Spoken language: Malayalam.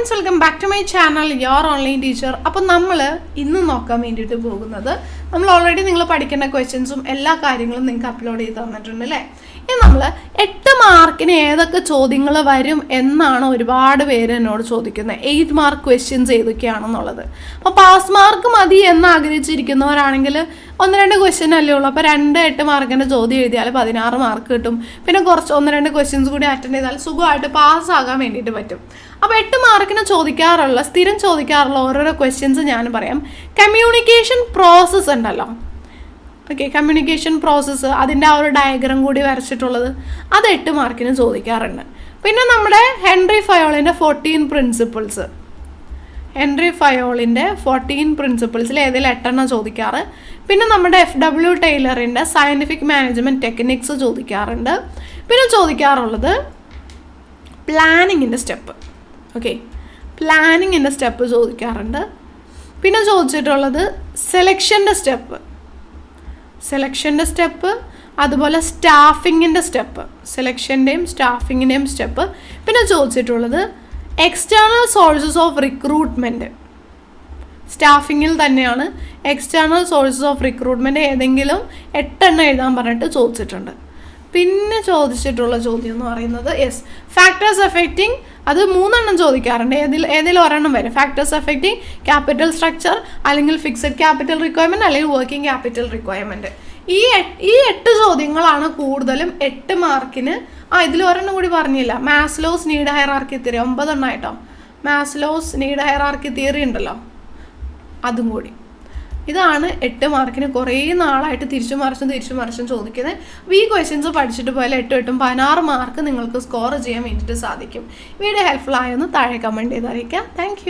Friends, welcome back to my channel your online teacher. അപ്പം നമ്മൾ ഇന്ന് നോക്കാൻ വേണ്ടിയിട്ട് പോകുന്നത്, നമ്മൾ ഓൾറെഡി നിങ്ങൾ പഠിക്കേണ്ട ക്വസ്റ്റ്യൻസും എല്ലാ കാര്യങ്ങളും നിങ്ങൾക്ക് അപ്ലോഡ് ചെയ്ത് തന്നിട്ടുണ്ട് അല്ലേ. ഇനി നമ്മൾ 8 മാർക്കിന് ഏതൊക്കെ ചോദ്യങ്ങൾ വരും എന്നാണ് ഒരുപാട് പേര് എന്നോട് ചോദിക്കുന്നത്. 8 മാർക്ക് ക്വസ്റ്റ്യൻസ് ഏതൊക്കെയാണെന്നുള്ളത്. അപ്പോൾ പാസ് മാർക്ക് മതി എന്ന് ആഗ്രഹിച്ചിരിക്കുന്നവരാണെങ്കിൽ 1-2 ക്വസ്റ്റ്യൻ അല്ലേ ഉള്ളൂ. അപ്പോൾ 8 മാർക്കിൻ്റെ ചോദ്യം എഴുതിയാൽ 16 മാർക്ക് കിട്ടും. പിന്നെ കുറച്ച് 1-2 ക്വസ്റ്റ്യൻസ് കൂടി അറ്റൻഡ് ചെയ്താൽ സുഖമായിട്ട് പാസ്സാകാൻ വേണ്ടിയിട്ട് പറ്റും. അപ്പോൾ 8 മാർക്കിന് സ്ഥിരം ചോദിക്കാറുള്ള ഓരോരോ ക്വസ്റ്റ്യൻസ് ഞാൻ പറയാം. കമ്മ്യൂണിക്കേഷൻ പ്രോസസ്സ് ഉണ്ടല്ലോ, ഓക്കെ, കമ്മ്യൂണിക്കേഷൻ പ്രോസസ്സ്, അതിൻ്റെ ആ ഒരു ഡയഗ്രാം കൂടി വരച്ചിട്ടുള്ളത്, അത് 8 മാർക്കിന് ചോദിക്കാറുണ്ട്. പിന്നെ നമ്മുടെ ഹെൻറി ഫയോളിൻ്റെ 14 പ്രിൻസിപ്പിൾസ്, ഹെൻറി ഫയോളിൻ്റെ 14 പ്രിൻസിപ്പിൾസിൽ ഏതെങ്കിലും 8 ചോദിക്കാറ്. പിന്നെ നമ്മുടെ FW ടൈലറിൻ്റെ സയൻറ്റിഫിക് മാനേജ്മെൻറ്റ് ടെക്നിക്സ് ചോദിക്കാറുണ്ട്. പിന്നെ ചോദിക്കാറുള്ളത് പ്ലാനിങ്ങിൻ്റെ സ്റ്റെപ്പ്, ഓക്കെ, പ്ലാനിങ്ങിൻ്റെ സ്റ്റെപ്പ് ചോദിക്കാറുണ്ട്. പിന്നെ ചോദിച്ചിട്ടുള്ളത് സെലക്ഷൻ്റെ സ്റ്റെപ്പ്, അതുപോലെ സ്റ്റാഫിങ്ങിൻ്റെ സ്റ്റെപ്പ്, സെലക്ഷൻ്റെയും സ്റ്റാഫിങ്ങിൻ്റെയും സ്റ്റെപ്പ്. പിന്നെ ചോദിച്ചിട്ടുള്ളത് എക്സ്റ്റേണൽ സോഴ്സസ് ഓഫ് റിക്രൂട്ട്മെൻറ്റ്, സ്റ്റാഫിങ്ങിൽ തന്നെയാണ് എക്സ്റ്റേണൽ സോഴ്സസ് ഓഫ് റിക്രൂട്ട്മെൻറ്റ് ഏതെങ്കിലും 8 എഴുതാൻ പറഞ്ഞിട്ട് ചോദിച്ചിട്ടുണ്ട്. പിന്നെ ചോദിച്ചിട്ടുള്ള ചോദ്യം എന്ന് പറയുന്നത് ഫാക്ടേഴ്സ് എഫക്റ്റിംഗ്, അത് 3 ചോദിക്കാറുണ്ട്. ഏതെങ്കിലും ഒരെണ്ണം വരും. ഫാക്ടേഴ്സ് എഫക്റ്റിംഗ് ക്യാപിറ്റൽ സ്ട്രക്ചർ, അല്ലെങ്കിൽ ഫിക്സഡ് ക്യാപിറ്റൽ റിക്വയർമെൻറ്റ്, അല്ലെങ്കിൽ വർക്കിംഗ് ക്യാപിറ്റൽ റിക്വയർമെൻറ്റ്. ഈ 8 ചോദ്യങ്ങളാണ് കൂടുതലും 8 മാർക്കിന്. ഇതിൽ ഒരെണ്ണം കൂടി പറഞ്ഞില്ല, മാസ്ലോസ് നീഡ് ഹയറാർക്കി തിയറി, 9 ആയിട്ടോ. മാസ്ലോസ് നീഡ് ഹയറാർക്കി തിയറി ഉണ്ടല്ലോ, അതും കൂടി. ഇതാണ് 8 മാർക്കിന് കുറേ നാളായിട്ട് തിരിച്ചു മറിച്ചും ചോദിക്കുന്നത്. അപ്പോൾ ഈ ക്വസ്റ്റ്യൻസ് പഠിച്ചിട്ട് പോയാൽ 8-8 16 മാർക്ക് നിങ്ങൾക്ക് സ്കോർ ചെയ്യാൻ വേണ്ടിയിട്ട് സാധിക്കും. വീഡിയോ ഹെൽപ്ഫുൾ ആയെന്ന് താഴെ കമൻറ്റ് ചെയ്ത് അറിയിക്കാം. താങ്ക്